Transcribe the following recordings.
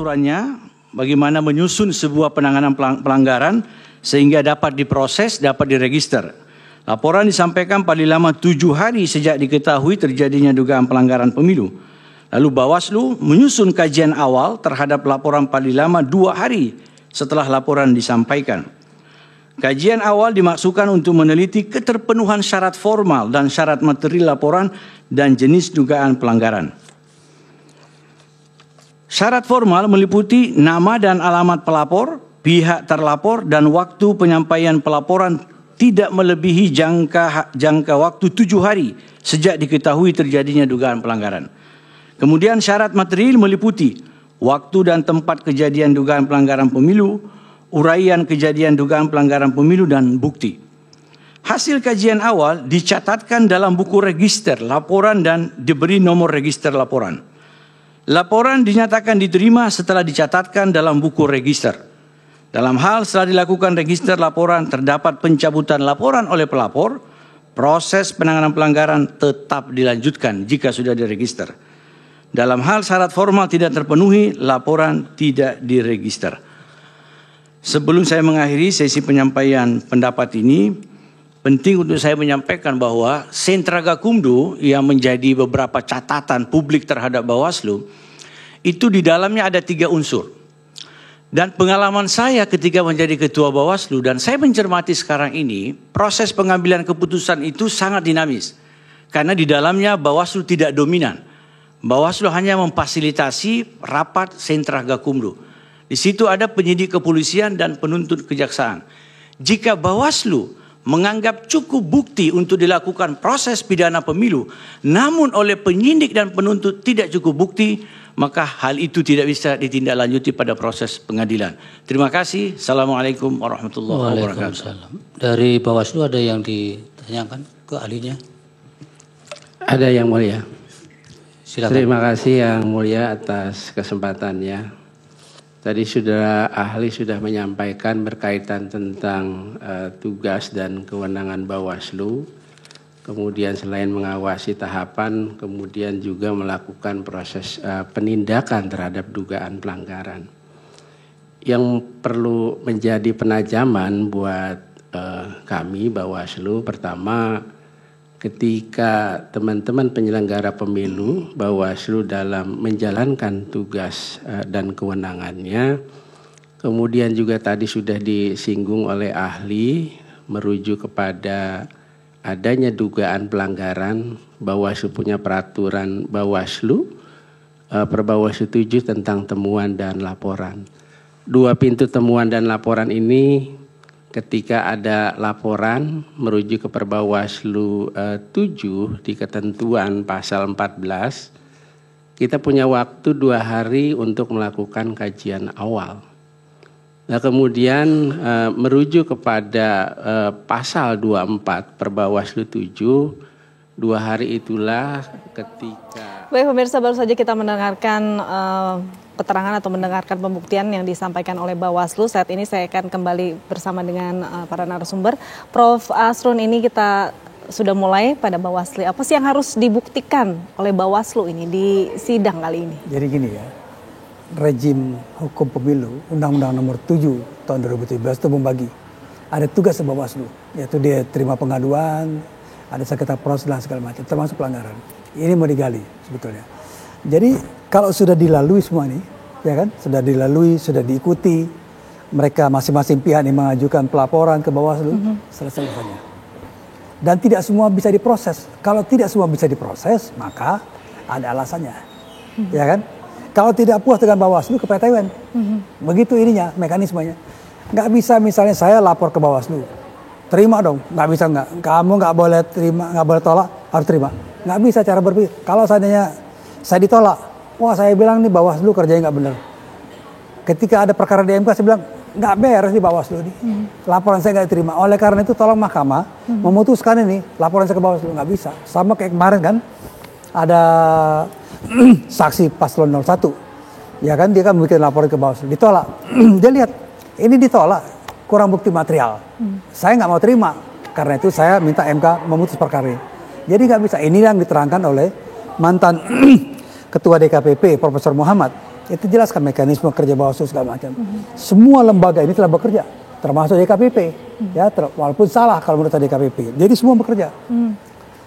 aturannya, bagaimana menyusun sebuah penanganan pelanggaran sehingga dapat diproses, dapat diregister. Laporan disampaikan paling lama 7 hari sejak diketahui terjadinya dugaan pelanggaran pemilu. Lalu Bawaslu menyusun kajian awal terhadap laporan paling lama 2 hari setelah laporan disampaikan. Kajian awal dimaksudkan untuk meneliti keterpenuhan syarat formal dan syarat materi laporan dan jenis dugaan pelanggaran. Syarat formal meliputi nama dan alamat pelapor, pihak terlapor, dan waktu penyampaian pelaporan tidak melebihi jangka waktu 7 hari sejak diketahui terjadinya dugaan pelanggaran. Kemudian syarat material meliputi waktu dan tempat kejadian dugaan pelanggaran pemilu, uraian kejadian dugaan pelanggaran pemilu, dan bukti. Hasil kajian awal dicatatkan dalam buku register laporan dan diberi nomor register laporan. Laporan dinyatakan diterima setelah dicatatkan dalam buku register. Dalam hal setelah dilakukan register laporan terdapat pencabutan laporan oleh pelapor, proses penanganan pelanggaran tetap dilanjutkan jika sudah diregister. Dalam hal syarat formal tidak terpenuhi, laporan tidak diregister. Sebelum saya mengakhiri sesi penyampaian pendapat ini, penting untuk saya menyampaikan bahwa Sentra Gakumdu yang menjadi beberapa catatan publik terhadap Bawaslu, itu di dalamnya ada 3 unsur. Dan pengalaman saya ketika menjadi ketua Bawaslu, dan saya mencermati sekarang ini, proses pengambilan keputusan itu sangat dinamis. Karena di dalamnya Bawaslu tidak dominan. Bawaslu hanya memfasilitasi rapat Sentra Gakumdu. Di situ ada penyidik kepolisian dan penuntut kejaksaan. Jika Bawaslu menganggap cukup bukti untuk dilakukan proses pidana pemilu, namun oleh penyidik dan penuntut tidak cukup bukti, maka hal itu tidak bisa ditindaklanjuti pada proses pengadilan. Terima kasih. Assalamualaikum warahmatullahi wabarakatuh. Dari Bawaslu ada yang ditanyakan ke ahlinya? Ada yang mulia. Silakan. Terima kasih yang mulia atas kesempatannya. Tadi ahli sudah menyampaikan berkaitan tentang tugas dan kewenangan Bawaslu. Kemudian selain mengawasi tahapan, kemudian juga melakukan proses penindakan terhadap dugaan pelanggaran. Yang perlu menjadi penajaman buat kami Bawaslu, pertama, ketika teman-teman penyelenggara pemilu Bawaslu dalam menjalankan tugas dan kewenangannya, kemudian juga tadi sudah disinggung oleh ahli merujuk kepada adanya dugaan pelanggaran, Bawaslu punya peraturan Bawaslu Perbawaslu 7 tentang temuan dan laporan. 2 pintu temuan dan laporan ini ketika ada laporan merujuk ke Perbawaslu 7 di ketentuan pasal 14, kita punya waktu 2 hari untuk melakukan kajian awal. Nah, kemudian merujuk kepada pasal 24 Perbawaslu 7, 2 hari itulah ketika... Baik pemirsa, baru saja kita mendengarkan keterangan atau mendengarkan pembuktian yang disampaikan oleh Bawaslu. Saat ini saya akan kembali bersama dengan para narasumber. Prof. Asrun, ini kita sudah mulai pada Bawaslu. Apa sih yang harus dibuktikan oleh Bawaslu ini di sidang kali ini? Jadi gini ya, rejim hukum pemilu Undang-Undang Nomor 7 tahun 2017 itu membagi. Ada tugas Bawaslu, yaitu dia terima pengaduan, ada sengketa proses dan segala macam, termasuk pelanggaran. Ini mau digali sebetulnya. Jadi kalau sudah dilalui semua ini, ya kan, sudah dilalui, sudah diikuti, mereka masing-masing pihak yang mengajukan pelaporan ke Bawaslu, selesai urusannya. Dan tidak semua bisa diproses. Kalau tidak semua bisa diproses, maka ada alasannya, ya kan? Kalau tidak puas dengan Bawaslu ke PT UN. Begitu ininya, mekanismenya. Nggak bisa misalnya saya lapor ke Bawaslu. Terima dong, nggak bisa nggak. Kamu nggak boleh terima, nggak boleh tolak, harus terima. Nggak bisa cara berpikir. Kalau seandainya saya ditolak, wah saya bilang nih Bawaslu kerjanya nggak benar. Ketika ada perkara di MK saya bilang nggak beres di Bawaslu nih. Laporan saya nggak diterima. Oleh karena itu tolong mahkamah memutuskan ini laporan saya ke Bawaslu. Nggak bisa. Sama kayak kemarin kan ada saksi paslon 01, ya kan, dia kan bikin laporan ke Bawaslu, ditolak. Dia lihat ini ditolak, kurang bukti material. Saya nggak mau terima, karena itu saya minta MK memutus perkara ini. Jadi nggak bisa. Ini yang diterangkan oleh mantan Ketua DKPP Profesor Muhammad itu jelaskan mekanisme kerja Bawaslu segala macam. Semua lembaga ini telah bekerja, termasuk DKPP, ya, walaupun salah kalau menurut DKPP. Jadi semua bekerja.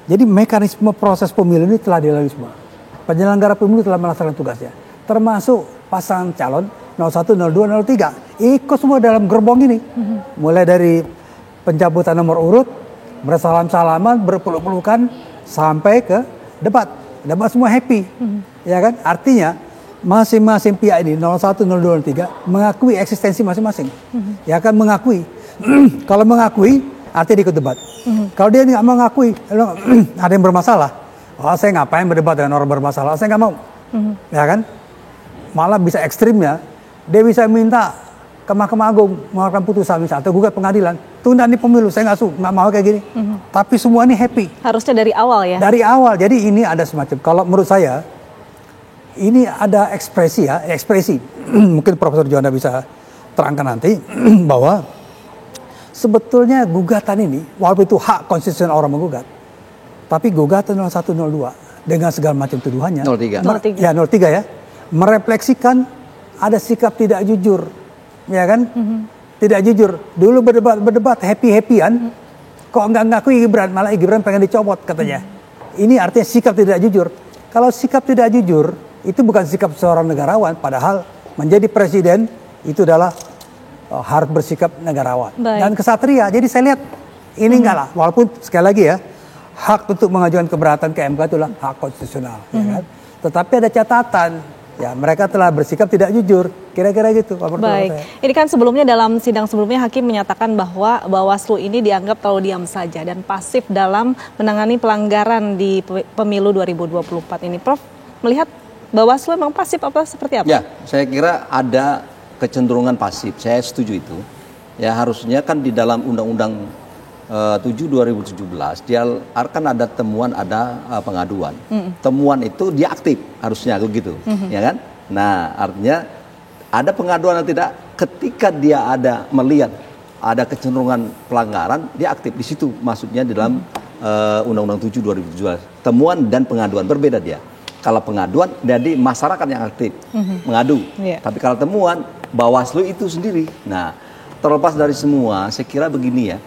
Jadi mekanisme proses pemilu ini telah dilalui semua. Penyelenggara pemilu telah melaksanakan tugasnya, termasuk pasangan calon 01, 02, 03 ikut semua dalam gerbong ini, mulai dari pencabutan nomor urut, bersalam-salaman, berpeluk-pelukan sampai ke debat. Debat semua happy, ya kan? Artinya masing-masing pihak ini 01, 02, 03 mengakui eksistensi masing-masing. Ya kan, mengakui. Kalau mengakui artinya ikut debat. Kalau dia nggak mengakui, ada yang bermasalah. Oh, saya ngapain berdebat dengan orang bermasalah? Saya nggak mau. Ya kan? Malah bisa ekstrimnya, dia bisa minta ke Mahkamah Agung mengeluarkan putusan misalnya, atau gugat pengadilan, tunda nih pemilu, saya nggak mau kayak gini. Tapi semua ini happy. Harusnya dari awal ya? Dari awal. Jadi ini ada semacam, kalau menurut saya, ini ada ekspresi ya, ekspresi. Mungkin Profesor Juanda bisa terangkan nanti, bahwa sebetulnya gugatan ini, walaupun itu hak konstitusional orang menggugat, tapi gugatan 01, 02 dengan segala macam tuduhannya, 03. Ya 03 ya, merefleksikan ada sikap tidak jujur, ya kan? Tidak jujur. Dulu berdebat happy-happyan, kok nggak ngakui Gibran, malah Gibran pengen dicopot katanya. Ini artinya sikap tidak jujur. Kalau sikap tidak jujur, itu bukan sikap seorang negarawan, padahal menjadi presiden itu adalah harus bersikap negarawan. Dan kesatria. Jadi saya lihat ini enggak lah, walaupun sekali lagi ya, hak untuk mengajukan keberatan ke MK itulah hak konstitusional, ya kan? Tetapi ada catatan, ya mereka telah bersikap tidak jujur, kira-kira gitu. Baik, ini kan sebelumnya dalam sidang sebelumnya Hakim menyatakan bahwa Bawaslu ini dianggap terlalu diam saja dan pasif dalam menangani pelanggaran di pemilu 2024 ini. Prof, melihat Bawaslu memang pasif apa seperti apa? Ya, saya kira ada kecenderungan pasif, saya setuju itu. Ya harusnya kan di dalam Undang-Undang 7/2017 dia akan ada temuan, ada pengaduan. Temuan itu dia aktif harusnya begitu, ya kan? Nah, artinya ada pengaduan atau tidak, ketika dia ada melihat ada kecenderungan pelanggaran, dia aktif di situ. Maksudnya di dalam Undang-Undang 7/2017 temuan dan pengaduan berbeda dia. Kalau pengaduan jadi masyarakat yang aktif mengadu, tapi kalau temuan Bawaslu itu sendiri. Nah, terlepas dari semua, saya kira begini ya.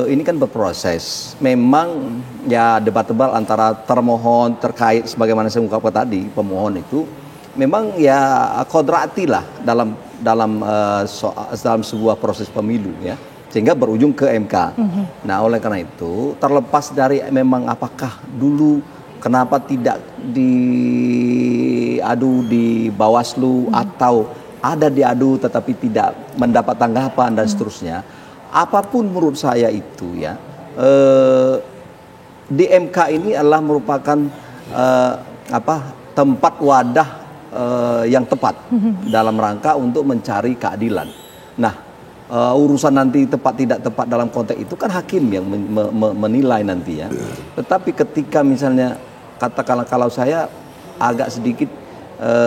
Ini kan berproses. Memang ya debat tebal antara termohon terkait sebagaimana saya ungkapkan tadi, pemohon itu memang ya kodrati lah dalam sebuah proses pemilu ya, sehingga berujung ke MK. Nah, oleh karena itu terlepas dari memang apakah dulu kenapa tidak diadu di Bawaslu atau ada diadu tetapi tidak mendapat tanggapan dan seterusnya. Apapun menurut saya itu ya, di MK ini adalah merupakan tempat wadah yang tepat dalam rangka untuk mencari keadilan. Nah, urusan nanti tepat tidak tepat dalam konteks itu kan hakim yang menilai nanti ya. Tetapi ketika misalnya katakanlah kalau saya agak sedikit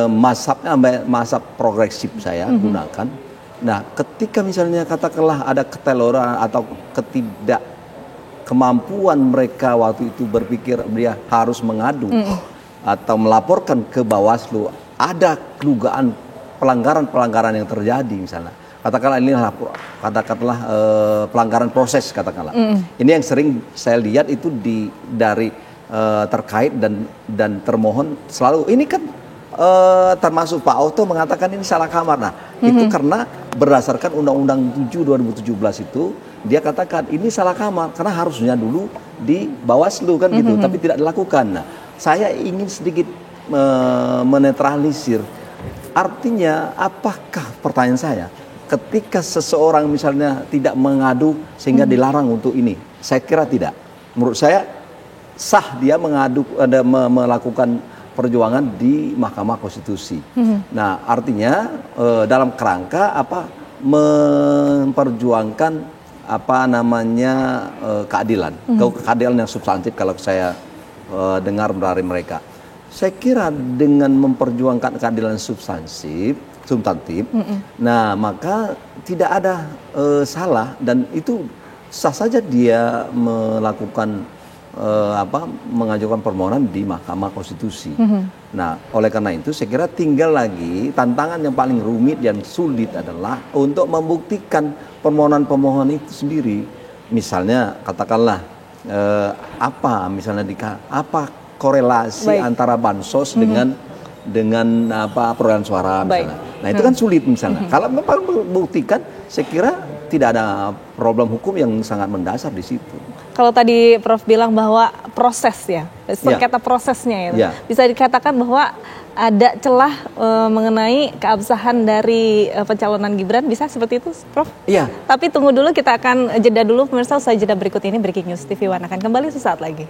mazhab progresif saya gunakan. Nah, ketika misalnya katakanlah ada keteloran atau kemampuan mereka waktu itu berpikir dia harus mengadu atau melaporkan ke Bawaslu ada dugaan pelanggaran-pelanggaran yang terjadi misalnya. Katakanlah ini katakanlah pelanggaran proses katakanlah. Ini yang sering saya lihat itu dari terkait dan termohon selalu ini kan termasuk Pak Otto mengatakan ini salah kamar. Nah, itu karena berdasarkan Undang-Undang 7/2017 itu dia katakan ini salah kamar karena harusnya dulu di Bawaslu kan gitu, tapi tidak dilakukan. Nah, saya ingin sedikit menetralisir. Artinya apakah pertanyaan saya ketika seseorang misalnya tidak mengadu sehingga dilarang untuk ini? Saya kira tidak. Menurut saya sah dia mengadu melakukan perjuangan di Mahkamah Konstitusi. Nah, artinya dalam kerangka memperjuangkan keadilan, keadilan yang substantif kalau saya dengar dari mereka. Saya kira dengan memperjuangkan keadilan substantif, nah maka tidak ada salah dan itu sah saja dia melakukan mengajukan permohonan di Mahkamah Konstitusi. Nah, oleh karena itu saya kira tinggal lagi tantangan yang paling rumit dan sulit adalah untuk membuktikan permohonan-permohonan itu sendiri. Misalnya katakanlah apa korelasi antara bansos dengan perolehan suara misalnya. Nah, itu kan sulit misalnya. Kalau memang membuktikan, saya kira tidak ada problem hukum yang sangat mendasar di situ. Kalau tadi Prof bilang bahwa proses ya, sengketa prosesnya ya, bisa dikatakan bahwa ada celah mengenai keabsahan dari pencalonan Gibran, bisa seperti itu, Prof? Iya. Tapi tunggu dulu, kita akan jeda dulu, pemirsa. Usai jeda berikut ini, Breaking News TV One akan kembali sesaat lagi.